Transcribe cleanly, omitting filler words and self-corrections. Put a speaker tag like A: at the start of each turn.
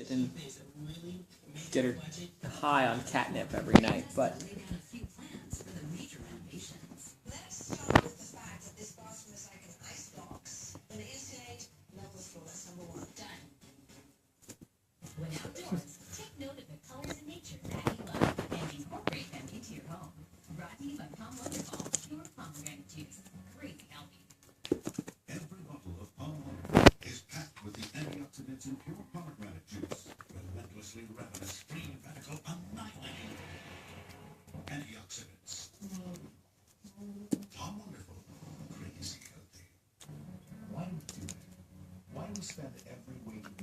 A: and get her high on catnip every night, but
B: When outdoors, take note of the colors in nature that you love and incorporate them into your home. Brought to you by Palm Wonderful, pure pomegranate juice. Crazy healthy.
C: Every bottle of Palm Wonderful is packed with the antioxidants in pure pomegranate juice. Relentlessly ravenous, free radical annihilating antioxidants. Palm Wonderful, crazy healthy.
D: Why do we do it? Why do we spend every waking